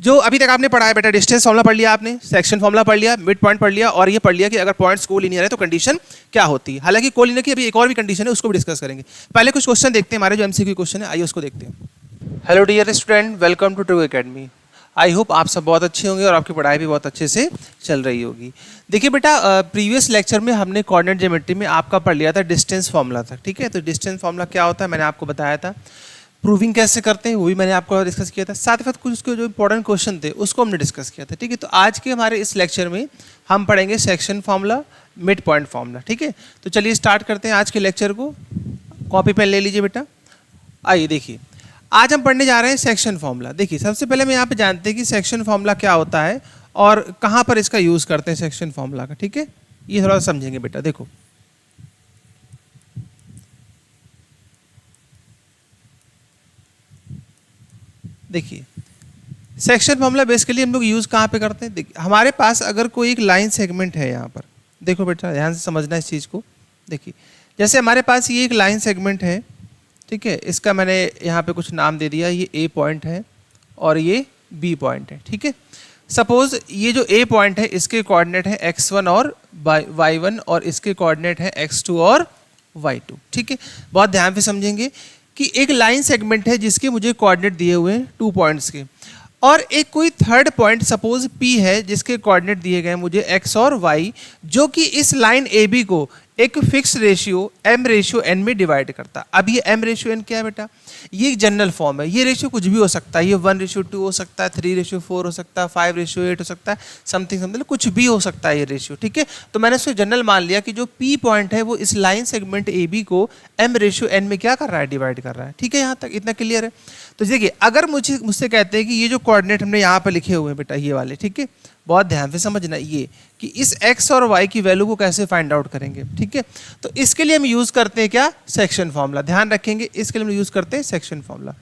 जो अभी तक आपने पढ़ा है बेटा, डिस्टेंस फॉर्मूला पढ़ लिया आपने, सेक्शन फॉर्मूला पढ़ लिया, मिड पॉइंट पढ़ लिया, और ये पढ़ लिया कि अगर पॉइंट्स कोलिनियर है तो कंडीशन क्या होती है। हालांकि कोलिनियर की अभी एक और भी कंडीशन है, उसको भी डिस्कस करेंगे। पहले कुछ क्वेश्चन देखते हैं, हमारे जो एमसीक्यू क्वेश्चन है, आइए उसको देखते हैं। Hello dear student, welcome to true academy. I hope आप सब बहुत अच्छे होंगे और आपकी पढ़ाई भी बहुत अच्छे से चल रही होगी। देखिए बेटा, प्रीवियस लेक्चर में हमने कोऑर्डिनेट ज्योमेट्री में आपका पढ़ लिया था डिस्टेंस फॉर्मूला था, ठीक है। तो डिस्टेंस फॉर्मूला क्या होता है मैंने आपको बताया था, प्रूविंग कैसे करते हैं वो भी मैंने आपको डिस्कस किया था, साथ ही साथ कुछ उसके जो इंपॉर्टेंट क्वेश्चन थे उसको हमने डिस्कस किया था, ठीक है। तो आज के हमारे इस लेक्चर में हम पढ़ेंगे section formula, mid point formula, ठीक है। तो चलिए स्टार्ट करते हैं आज के लेक्चर को। कॉपी पेन ले लीजिए बेटा। आइए देखिए, आज हम पढ़ने जा रहे हैं सेक्शन फॉर्मूला। देखिए सबसे पहले हम यहाँ पे जानते हैं कि सेक्शन फॉर्मूला क्या होता है और कहाँ पर इसका यूज़ करते हैं सेक्शन फॉर्मूला का, ठीक है। ये थोड़ा सा समझेंगे बेटा। देखो देखिए, सेक्शन फॉर्मूला बेसिकली हम लोग यूज़ कहाँ पे करते हैं। देखिए हमारे पास अगर कोई एक लाइन सेगमेंट है यहाँ पर, देखो बेटा ध्यान से समझना इस चीज़ को। देखिए जैसे हमारे पास ये एक लाइन सेगमेंट है, ठीक है, इसका मैंने यहाँ पे कुछ नाम दे दिया, ये ए पॉइंट है और ये बी पॉइंट है, ठीक है। सपोज ये जो ए पॉइंट है इसके कोऑर्डिनेट है x1 और y1 और इसके कोऑर्डिनेट है x2 और y2, ठीक है। बहुत ध्यान से समझेंगे कि एक लाइन सेगमेंट है जिसके मुझे कोऑर्डिनेट दिए हुए हैं 2 पॉइंट्स के, और एक कोई थर्ड पॉइंट सपोज P है जिसके कोऑर्डिनेट दिए गए मुझे x और y, जो कि इस लाइन AB को एक fix ratio m ratio n में डिवाइड करता है। अब ये m रेशियो n क्या है बेटा, ये एक जनरल फॉर्म है, ये रेशियो कुछ भी हो सकता है, ये 1:2 हो सकता है, 3:4 हो सकता है, 5:8 हो सकता है, समथिंग समथिंग कुछ भी हो सकता है ये रेशियो, ठीक है। तो मैंने उसको जनरल मान लिया कि जो P पॉइंट है वो इस लाइन सेगमेंट AB को m रेशियो n में क्या कर रहा है, डिवाइड कर रहा है, ठीक है। यहाँ तक इतना क्लियर है। तो देखिए अगर मुझसे कहते हैं कि ये जो कोऑर्डिनेट हमने यहाँ पर लिखे हुए हैं बेटा, ये वाले, ठीक है, बहुत ध्यान से समझना ये कि इस x और y की वैल्यू को कैसे फाइंड आउट करेंगे, ठीक है। तो इसके लिए हम यूज़ करते हैं क्या, सेक्शन फॉर्मूला। ध्यान रखेंगे इसके लिए हम यूज़ करते हैं सेक्शन फॉर्मूला।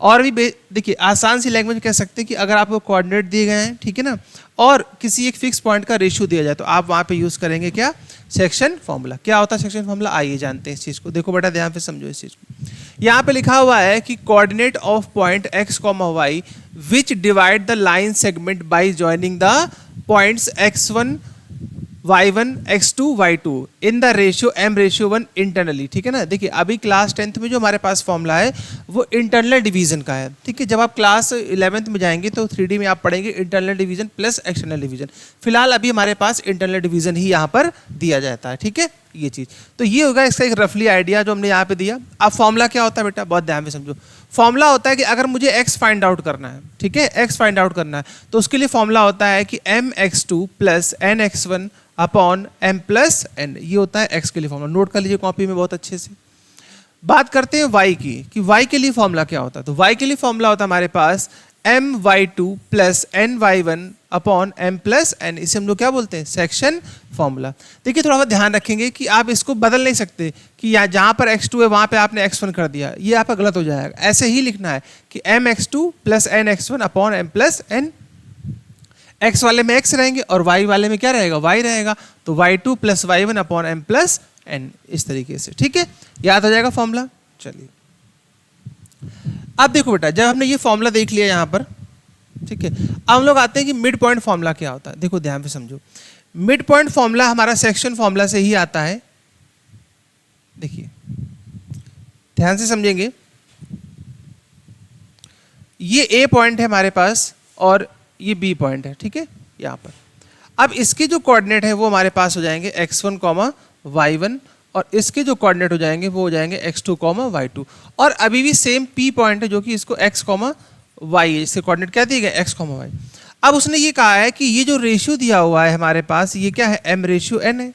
और भी देखिए आसान सी लैंग्वेज कह सकते हैं कि अगर आपको कोऑर्डिनेट दिए गए हैं, ठीक है ना, और किसी एक फिक्स पॉइंट का रेशियो दिया जाए तो आप वहाँ पे यूज़ करेंगे क्या, सेक्शन फॉर्मूला। क्या होता है सेक्शन फॉर्मूला, आइए जानते हैं इस चीज़ को। देखो बेटा ध्यान से समझो इस चीज़ को। यहाँ पे लिखा हुआ है कि coordinate of point x, y which divide the line segment bye joining the points x1 y1 x2 y2 in the ratio m/1 internally, ठीक है ना। देखिए अभी क्लास 10th में जो हमारे पास फॉर्मूला है वो इंटरनल डिवीजन का है, ठीक है। जब आप क्लास 11th में जाएंगे तो 3D में आप पढ़ेंगे internal division plus external division. फिलहाल अभी हमारे पास इंटरनल डिवीजन ही यहाँ पर दिया जाता है, ठीक है, ये चीज़। तो ये होगा इसका एक रफली आइडिया जो हमने यहाँ पे दिया। अब फॉर्मूला क्या होता है बेटा, बहुत ध्यान से समझो। फॉर्मूला होता है कि अगर मुझे x फाइंड आउट करना है, ठीक है, x फाइंड आउट करना है तो उसके लिए फॉर्मूला होता है कि mx2 plus nx1 upon m plus n, ये होता है x के लिए फॉर्मूला। नोट कर लीजिए कॉपी में बहुत अच्छे से। बात करते हैं y की, कि y के लिए फॉर्मूला क्या होता है। तो y के लिए फॉर्मूला होता है हमारे पास my2 plus ny1 upon m plus n, इसे हम लोग क्या बोलते हैं, सेक्शन फॉर्मूला। देखिए थोड़ा सा ध्यान रखेंगे कि आप इसको बदल नहीं सकते कि यहाँ जहाँ पर x2 है वहाँ पे आपने x1 कर दिया, ये आपका गलत हो जाएगा। ऐसे ही लिखना है कि mx2 plus nx1 upon m plus n। x वाले में x रहेंगे और y वाले में क्या रहेगा, y रहेगा, तो y2 plus y1 upon m plus n, इस तरीके से, ठीक है, याद हो जाएगा फॉर्मूला। चलिए अब देखो बेटा, जब हमने ये फॉर्मूला देख लिया यहाँ पर, ठीक है, अब हम लोग आते हैं कि मिड पॉइंट फॉर्मूला क्या होता है। देखो ध्यान से समझो, मिड पॉइंट फॉर्मूला हमारा सेक्शन फॉर्मूला से ही आता है। देखिए ध्यान से समझेंगे, ये ए पॉइंट है हमारे पास और ये बी पॉइंट है, ठीक है, यहाँ पर। अब इसके जो कोऑर्डिनेट है वो हमारे पास हो जाएंगे x1, y1, और इसके जो कोऑर्डिनेट हो जाएंगे वो हो जाएंगे x2, y2। और अभी भी सेम p पॉइंट है जो कि इसको x, y है, इसके कोऑर्डिनेट क्या दिए गए, x, y। अब उसने ये कहा है कि ये जो रेशियो दिया हुआ है हमारे पास, ये क्या है, m रेशियो n है,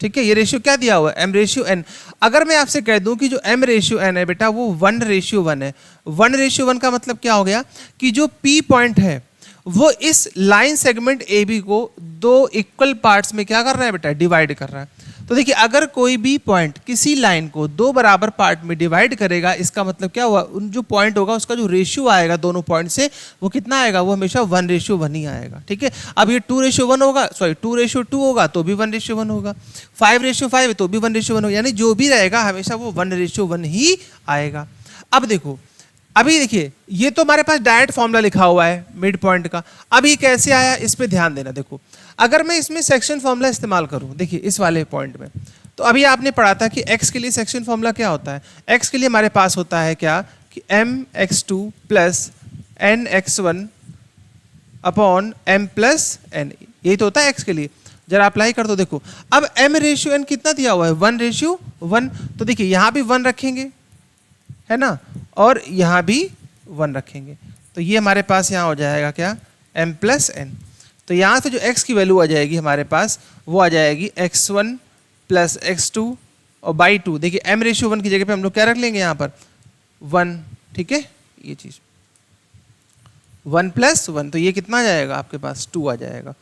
ठीक है। ये रेशियो क्या दिया हुआ है, m रेशियो n। अगर मैं आपसे कह दूं कि जो m रेशियो n है बेटा वो 1:1 है। 1:1 का मतलब क्या हो गया कि जो p पॉइंट है वो इस लाइन सेगमेंट AB को 2 इक्वल पार्ट्स में क्या कर रहा है बेटा, डिवाइड कर रहा है। तो देखिए अगर कोई भी पॉइंट किसी लाइन को 2 बराबर पार्ट में डिवाइड करेगा, इसका मतलब क्या हुआ, उन जो पॉइंट होगा उसका जो रेशियो आएगा दोनों पॉइंट से वो कितना आएगा, वो हमेशा 1:1 ही आएगा, ठीक है। अब ये 2:1 होगा, सॉरी 2:2 होगा तो भी 1:1 होगा, 5:5 है तो भी 1:1 होगा, यानी जो भी रहेगा हमेशा वो 1:1 ही आएगा। अब देखो अभी देखिए ये तो हमारे पास डायरेक्ट फॉर्मूला लिखा हुआ है मिड पॉइंट का। अब ये कैसे आया इस पे ध्यान देना। देखो अगर मैं इसमें सेक्शन फॉर्मूला इस्तेमाल करूं, देखिए इस वाले पॉइंट में, तो अभी आपने पढ़ा था कि x के लिए सेक्शन फॉर्मूला क्या होता है। x के लिए हमारे पास होता है क्या कि mx2 plus nx1 upon m plus n, यही तो होता है x के लिए। जरा अप्लाई कर दो, देखो अब m रेशियो n कितना दिया हुआ है 1:1, तो देखिए यहाँ भी 1 रखेंगे है ना, और यहाँ भी 1 रखेंगे, तो ये हमारे पास यहाँ हो जाएगा क्या m प्लस n। तो यहाँ से जो x की वैल्यू आ जाएगी हमारे पास वो आ जाएगी x1 प्लस x2 और बाई 2। देखिए m रेशियो 1 की जगह पे हम लोग क्या रख लेंगे यहाँ पर 1, ठीक है, ये चीज़ 1 प्लस 1, तो ये कितना आ जाएगा आपके पास 2 आ जाएगा।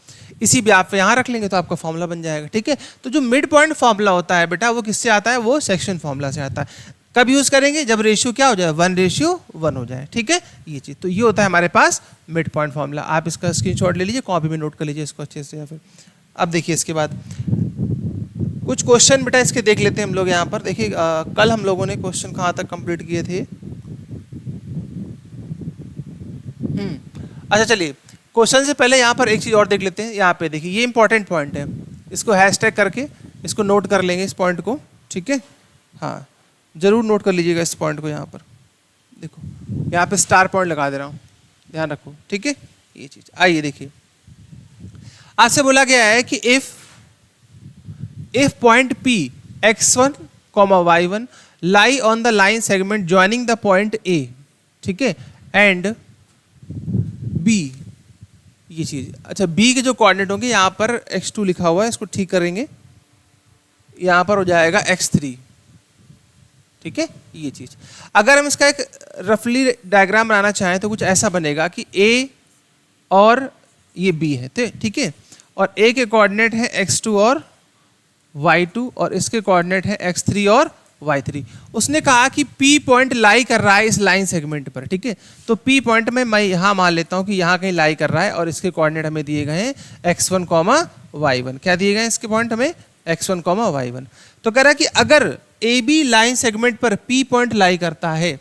इसी भी आप यहाँ रख लेंगे तो आपका फॉर्मूला बन जाएगा, ठीक है। तो जो मिड पॉइंट फॉर्मूला होता है बेटा वो किससे आता है, वो सेक्शन फॉर्मूला से आता है। कब यूज करेंगे, जब रेशियो क्या हो जाए 1:1 हो जाए, ठीक है, ये चीज़। तो ये होता है हमारे पास मिड पॉइंट फॉर्मूला। आप इसका स्क्रीनशॉट ले लीजिए, कॉपी में नोट कर लीजिए इसको अच्छे से। या फिर अब देखिए इसके बाद कुछ क्वेश्चन बेटा इसके देख लेते हैं हम लोग यहाँ पर। देखिए कल हम लोगों ने क्वेश्चन कहाँ तक कंप्लीट किए थे। अच्छा चलिए, क्वेश्चन से पहले यहाँ पर एक चीज़ और देख लेते हैं। यहाँ पे देखिए ये इंपॉर्टेंट पॉइंट है, इसको हैशटैग करके इसको नोट कर लेंगे इस पॉइंट को, ठीक है। हाँ जरूर नोट कर लीजिएगा इस पॉइंट को। यहाँ पर देखो यहाँ पे स्टार पॉइंट लगा दे रहा हूँ, ध्यान रखो, ठीक है, ये चीज़। आइए देखिए आपसे बोला गया है कि if point P x1, y1 lie on the line segment joining the point A, ठीक है, एंड B, ये चीज़। अच्छा B के जो कोऑर्डिनेट होंगे यहाँ पर x2 लिखा हुआ है, इसको ठीक करेंगे, यहाँ पर हो जाएगा x3, ठीक है, ये चीज़। अगर हम इसका एक रफली डायग्राम बनाना चाहें तो कुछ ऐसा बनेगा कि A और ये B है, ठीक है, और A के कोऑर्डिनेट है x2 और y2 और इसके कोऑर्डिनेट है x3 और y3। उसने कहा कि P पॉइंट लाई कर रहा है इस लाइन सेगमेंट पर, ठीक है। तो P पॉइंट में मैं यहाँ मान लेता हूँ कि यहाँ कहीं लाई कर रहा है और इसके कोऑर्डिनेट हमें दिए गए हैं x1, y1। क्या दिए गए हैं इसके पॉइंट हमें, x1, y1। तो कह रहा है कि अगर AB लाइन सेगमेंट पर P पॉइंट लाई करता है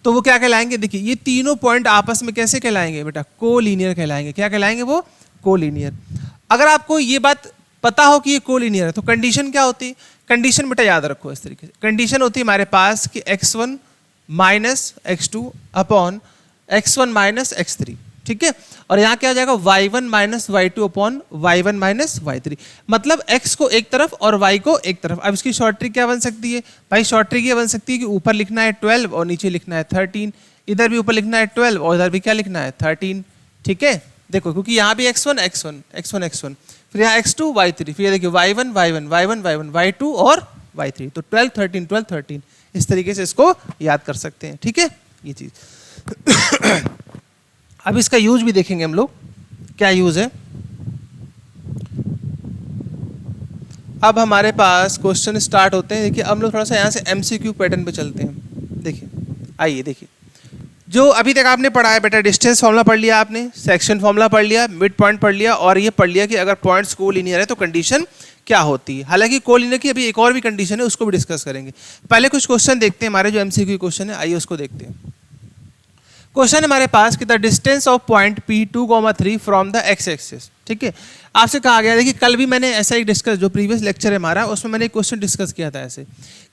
तो वो क्या कहलाएंगे। देखिए ये तीनों पॉइंट आपस में कैसे कहलाएंगे बेटा, कोलिनियर कहलाएंगे। क्या कहलाएंगे वो, कोलिनियर। अगर आपको ये बात पता हो कि ये कोलिनियर है तो कंडीशन क्या होती है, कंडीशन बेटा याद रखो इस तरीके से। कंडीशन होती है हमारे पास कि x1 minus x2 upon x1 minus x3, ठीक है, और यहाँ क्या हो जाएगा y1 minus y2 upon y1 minus y3। मतलब x को एक तरफ और y को एक तरफ। अब इसकी शॉर्ट ट्रिक क्या बन सकती है भाई, शॉर्ट ट्रिक ये बन सकती है कि ऊपर लिखना है 12 और नीचे लिखना है 13, इधर भी ऊपर लिखना है 12 और इधर भी क्या लिखना है 13, ठीक है। देखो क्योंकि यहाँ भी x1, फिर यहाँ x2, y3, फिर देखिए y1, y2 और y3, तो 12, 13, 12, 13, इस तरीके से इसको याद कर सकते हैं, ठीक है, ये चीज। अब इसका यूज भी देखेंगे हम लोग, क्या यूज है। अब हमारे पास क्वेश्चन स्टार्ट होते हैं। देखिए अब हम लोग थोड़ा सा यहाँ से MCQ पैटर्न पे चलते हैं। देखिए आइए देखिए, जो अभी तक आपने पढ़ा है बेटा, डिस्टेंस फॉर्मूला पढ़ लिया आपने, सेक्शन फॉर्मूला पढ़ लिया, मिड पॉइंट पढ़ लिया, और ये पढ़ लिया कि अगर पॉइंट्स कोलिनियर है तो कंडीशन क्या होती है। हालांकि कोलिनियर की अभी एक और भी कंडीशन है, उसको भी डिस्कस करेंगे। पहले कुछ क्वेश्चन देखते हैं, हमारे जो MCQ क्वेश्चन है, आइए उसको देखते हैं। क्वेश्चन हमारे पास कि the distance of point P2, 3 from the x axis, ठीक है। आपसे कहा गया, देखिए कल भी मैंने ऐसा एक डिस्कस, जो प्रीवियस लेक्चर है हमारा, उसमें मैंने एक क्वेश्चन डिस्कस किया था ऐसे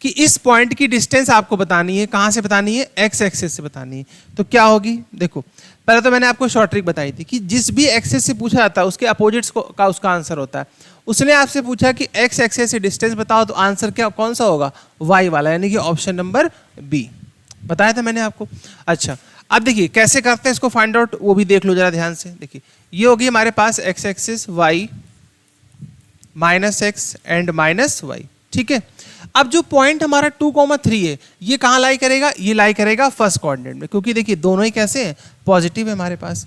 कि इस पॉइंट की डिस्टेंस आपको बतानी है, कहाँ से बतानी है, x एक्सिस से बतानी है। तो क्या होगी, देखो पहले तो मैंने आपको शॉर्ट ट्रिक बताई थी कि जिस भी एक्सिस से पूछा जाता है उसके अपोजिट्स का उसका आंसर होता है। उसने आपसे पूछा कि x एक्सिस से डिस्टेंस बताओ, तो आंसर क्या कौन सा होगा, y वाला, यानी कि ऑप्शन नंबर B बताया था मैंने आपको। अच्छा अब देखिए कैसे करते हैं इसको फाइंड आउट, वो भी देख लो जरा ध्यान से। देखिए ये होगी हमारे पास x axis y minus x and minus y, ठीक है। अब जो पॉइंट हमारा 2, 3 है, ये कहाँ लाई करेगा, ये लाई करेगा फर्स्ट कोऑर्डिनेट में, क्योंकि देखिए दोनों ही कैसे हैं, पॉजिटिव है हमारे पास।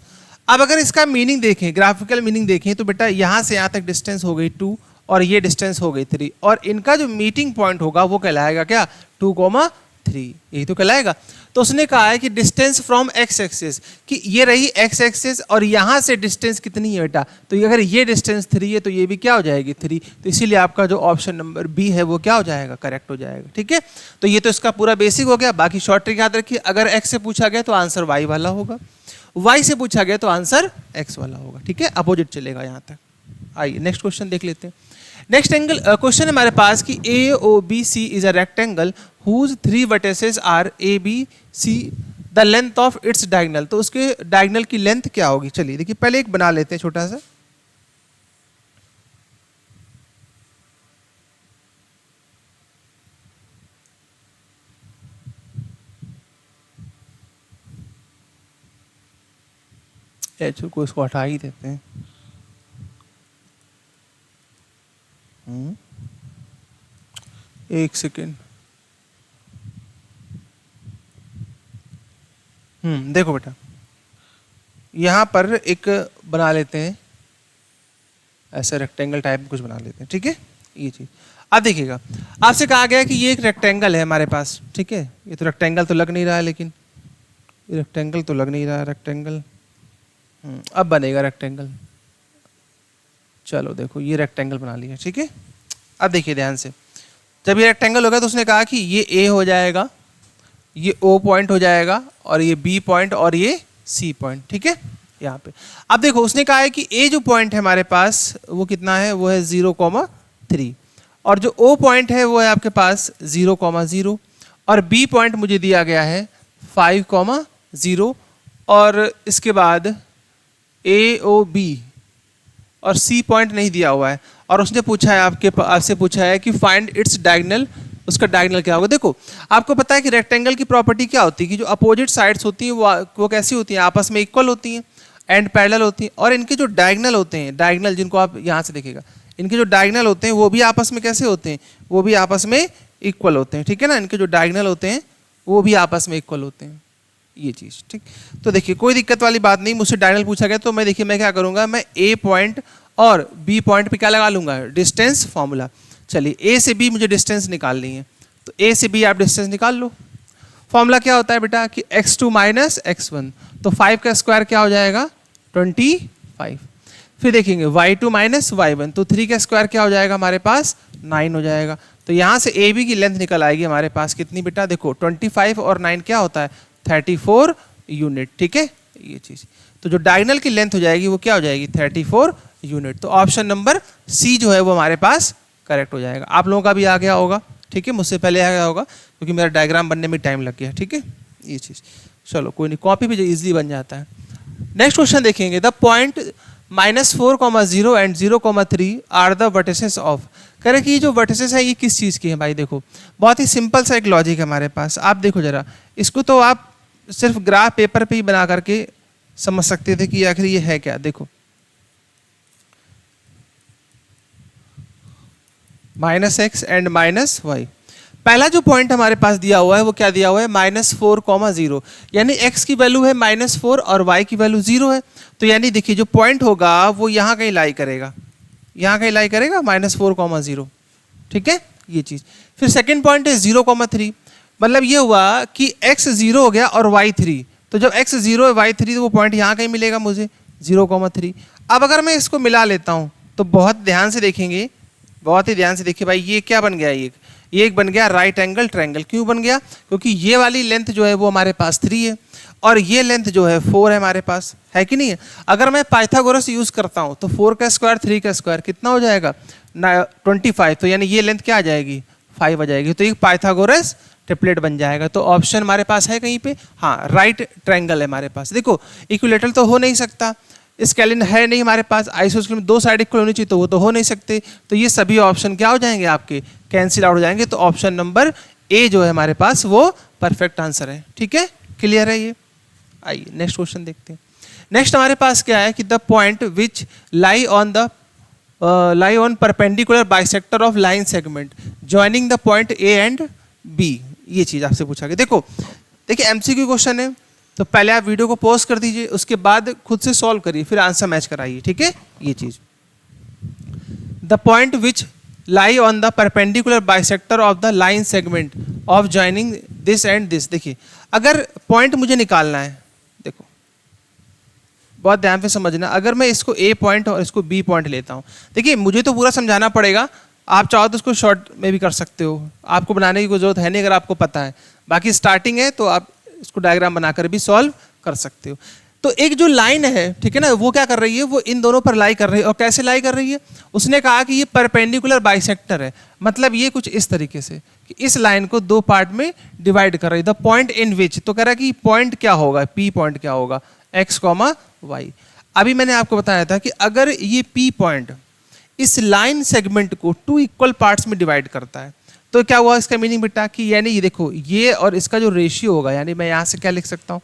अब अगर इसका मीनिंग देखें, ग्राफिकल मीनिंग देखें, तो बेटा यहाँ से यहाँ तक डिस्टेंस हो गई 2 और ये डिस्टेंस हो गई 3, और इनका जो मीटिंग पॉइंट होगा वो कहलाएगा क्या, 2, 3, यही तो कहलाएगा। तो उसने कहा है कि डिस्टेंस फ्रॉम एक्स एक्सिस, कि ये रही एक्स एक्सिस और यहाँ से डिस्टेंस कितनी है बेटा, तो ये अगर ये डिस्टेंस 3 है तो ये भी क्या हो जाएगी 3, तो इसीलिए आपका जो ऑप्शन नंबर बी है वो क्या हो जाएगा, करेक्ट हो जाएगा। ठीक है, तो ये तो इसका पूरा बेसिक हो गया। बाकी शॉर्ट ट्रिक याद रखिए, अगर एक्स से पूछा गया तो आंसर वाई वाला होगा, वाई से पूछा गया तो आंसर एक्स वाला होगा। ठीक है, अपोजिट चलेगा यहाँ तक। आइए नेक्स्ट क्वेश्चन देख लेते हैं। नेक्स्ट एंगल क्वेश्चन है हमारे पास कि A O B C is a rectangle whose 3 vertices are A B C, the length of its diagonal. तो उसके डायगोनल की लेंथ क्या होगी, चलिए देखिए पहले एक बना लेते हैं छोटा सा। एच को इसको हटा ही देते हैं। एक सेकेंड। देखो बेटा, यहाँ पर एक बना लेते हैं, ऐसे रेक्टेंगल टाइप में कुछ बना लेते हैं। ठीक है, ये चीज अब देखिएगा, आपसे कहा गया कि ये एक रेक्टेंगल है हमारे पास। ठीक है, ये तो रेक्टेंगल तो लग नहीं रहा है, लेकिन रेक्टेंगल तो लग नहीं रहा है रेक्टेंगल। अब बनेगा रेक्टेंगल। चलो देखो, ये रेक्टेंगल बना लिया। ठीक है, अब देखिए ध्यान से, जब ये रेक्टेंगल हो गया तो उसने कहा कि ये ए हो जाएगा, ये ओ पॉइंट हो जाएगा, और ये बी पॉइंट, और ये सी पॉइंट। ठीक है, यहाँ पे अब देखो उसने कहा है कि ए जो पॉइंट है हमारे पास वो कितना है, वो है 0,3, और जो ओ पॉइंट है वो है आपके पास 0,0, और बी पॉइंट मुझे दिया गया है 5,0, और इसके बाद ए ओ बी और सी पॉइंट नहीं दिया हुआ है, और उसने पूछा है आपसे पूछा है कि फाइंड इट्स डायगोनल, उसका डायगोनल क्या होगा। देखो आपको पता है कि रेक्टेंगल की प्रॉपर्टी क्या होती है कि जो अपोजिट साइड्स होती हैं वो कैसी होती हैं, आपस में इक्वल होती हैं एंड पैरेलल होती हैं, और इनके जो डायगोनल होते हैं, डायगोनल जिनको आप यहाँ से देखिएगा, इनके जो डायगोनल होते हैं वो भी आपस में कैसे होते हैं, वो भी आपस में इक्वल होते हैं। ठीक है ना, इनके जो डायगोनल होते हैं वो भी आपस में इक्वल होते हैं, ये चीज़। ठीक, तो देखिए कोई दिक्कत वाली बात नहीं, मुझसे डायगोनल पूछा गया तो मैं देखिए मैं क्या करूँगा, मैं ए पॉइंट और बी पॉइंट पे क्या लगा लूँगा, डिस्टेंस फॉर्मूला। चलिए ए से बी मुझे डिस्टेंस निकालनी है, तो ए से बी आप डिस्टेंस निकाल लो। फॉर्मूला क्या होता है बेटा कि x2 माइनस x1, तो 5 का स्क्वायर क्या हो जाएगा 25। फिर देखेंगे y2 माइनस y1, तो 3 का स्क्वायर क्या हो जाएगा हमारे पास 9 हो जाएगा। तो यहाँ से ए बी की लेंथ निकल आएगी हमारे पास कितनी बेटा, देखो 25 और 9 क्या होता है 34 यूनिट। ठीक है, ये चीज़, तो जो डायगोनल की लेंथ हो जाएगी वो क्या हो जाएगी 34 यूनिट। तो ऑप्शन नंबर सी जो है वो हमारे पास करेक्ट हो जाएगा। आप लोगों का भी आ गया होगा, ठीक है, मुझसे पहले आ गया होगा क्योंकि मेरा डायग्राम बनने में टाइम लग गया। ठीक है, ये चीज़, चलो कोई नहीं, कॉपी भी इजीली बन जाता है। नेक्स्ट क्वेश्चन देखेंगे, the point -4,0 and 0,3 are the vertices of. कह रहे कि ये जो वर्टिसेस है ये किस चीज़ की है भाई। देखो बहुत ही सिंपल सा एक लॉजिक है हमारे पास, आप देखो जरा इसको, तो आप सिर्फ ग्राफ पेपर पे ही बना करके समझ सकते थे कि आखिर ये है क्या। देखो -x एंड -y, पहला जो पॉइंट हमारे पास दिया हुआ है वो क्या दिया हुआ है -4,0, यानी x की वैल्यू है -4 और y की वैल्यू 0 है। तो यानी देखिए जो पॉइंट होगा वो यहाँ कहीं लाई करेगा, यहाँ कहीं लाई करेगा -4,0। ठीक है, ये चीज़। फिर सेकंड पॉइंट है 0,3, मतलब ये हुआ कि x 0 हो गया और y 3, तो जब x 0 है y 3 तो वो पॉइंट यहाँ कहीं मिलेगा मुझे 0,3। अब अगर मैं इसको मिला लेता हूँ तो बहुत ध्यान से देखेंगे, बहुत ही ध्यान से देखिए भाई, ये क्या बन गया, ये एक बन गया राइट एंगल ट्रायंगल। क्यों बन गया, क्योंकि ये वाली लेंथ जो है वो हमारे पास 3 है और ये लेंथ जो है 4 है हमारे पास, है कि नहीं है। अगर मैं पाइथागोरस यूज करता हूँ तो 4 का स्क्वायर 3 का स्क्वायर कितना हो जाएगा 25, तो यानी ये लेंथ क्या आ जाएगी 5 आ जाएगी। तो एक पाइथागोरस ट्रिपलेट बन जाएगा। तो ऑप्शन हमारे पास है कहीं पे, हाँ राइट ट्रायंगल है हमारे पास। देखो इक्विलेटरल तो हो नहीं सकता, स्केलिन है नहीं हमारे पास, आइसोस्केलिन में 2 साइड इक्वल होनी चाहिए तो वो तो हो नहीं सकते। तो ये सभी ऑप्शन क्या हो जाएंगे आपके, कैंसिल आउट हो जाएंगे। तो ऑप्शन नंबर ए जो है हमारे पास वो परफेक्ट आंसर है। ठीक है, क्लियर है ये। आइए नेक्स्ट क्वेश्चन देखते हैं। नेक्स्ट हमारे पास क्या है कि the point which lie on perpendicular bisector of line segment joining the point A and B, ये चीज आपसे पूछा गया। देखिए एमसीक्यू क्वेश्चन है, तो पहले आप वीडियो को पॉज कर दीजिए, उसके बाद खुद से सॉल्व करिए, फिर आंसर मैच कराइए। ठीक है, ये चीज, the point which lie on the perpendicular bisector of the line segment of joining this and this. देखिए अगर पॉइंट मुझे निकालना है, देखो बहुत ध्यान से समझना, अगर मैं इसको ए पॉइंट और इसको बी पॉइंट लेता हूँ, देखिए मुझे तो पूरा समझाना पड़ेगा, आप चाहो तो उसको शॉर्ट में भी कर सकते हो, आपको बनाने की कोई जरूरत है नहीं अगर आपको पता है, बाकी स्टार्टिंग है तो आप इसको डायग्राम बनाकर भी सॉल्व कर सकते हो। तो एक जो लाइन है, ठीक है ना, वो क्या कर रही है, वो इन दोनों पर लाई कर रही है। और कैसे लाई कर रही है, उसने कहा कि ये परपेंडिकुलर बाइसेक्टर है, मतलब ये कुछ इस तरीके से कि इस लाइन को दो पार्ट में डिवाइड कर रही है। द पॉइंट इन विच, तो कह रहा है कि पॉइंट क्या होगा, पी पॉइंट क्या होगा, एक्स कॉमा वाई। अभी मैंने आपको बताया था कि अगर ये पी पॉइंट इस लाइन सेगमेंट को टू इक्वल पार्ट्स में डिवाइड करता है तो क्या हुआ इसका मीनिंग बेटा, कि यानी ये देखो ये और इसका जो रेशियो होगा, यानी मैं यहाँ से क्या लिख सकता हूँ,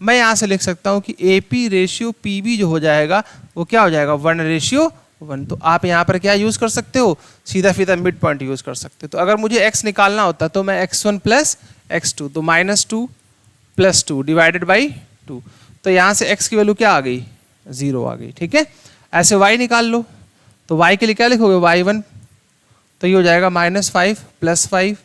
मैं यहाँ से लिख सकता हूँ कि A P ratio P B जो हो जाएगा वो क्या हो जाएगा, 1:1। तो आप यहाँ पर क्या यूज़ कर सकते हो, सीधा सीधा मिड पॉइंट यूज़ कर सकते हो। तो अगर मुझे x निकालना होता तो मैं x1 प्लस x2, तो -2 + 2 डिवाइडेड बाई 2, तो यहाँ से x की वैल्यू क्या आ गई, 0 आ गई। ठीक है, ऐसे y निकाल लो, तो y के लिए क्या लिखोगे, y1, तो ये हो जाएगा -5 + 5,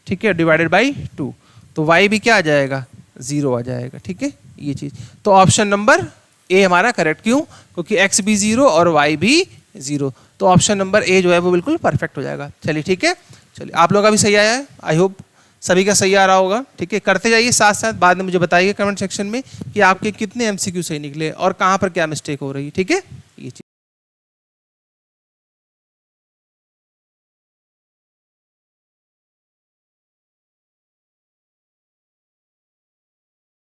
ठीक है, डिवाइडेड बाई 2, तो y भी क्या आ जाएगा, 0 आ जाएगा। ठीक है, ये चीज़, तो ऑप्शन नंबर ए हमारा करेक्ट, क्यों, क्योंकि x भी 0 और y भी 0, तो ऑप्शन नंबर ए जो है वो बिल्कुल परफेक्ट हो जाएगा। चलिए ठीक है, चलिए आप लोगों का भी सही आया है, आई होप सभी का सही आ रहा होगा। ठीक है, करते जाइए साथ साथ, बाद में मुझे बताइए कमेंट सेक्शन में कि आपके कितने MCQ सही निकले और कहाँ पर क्या मिस्टेक हो रही है। ठीक है।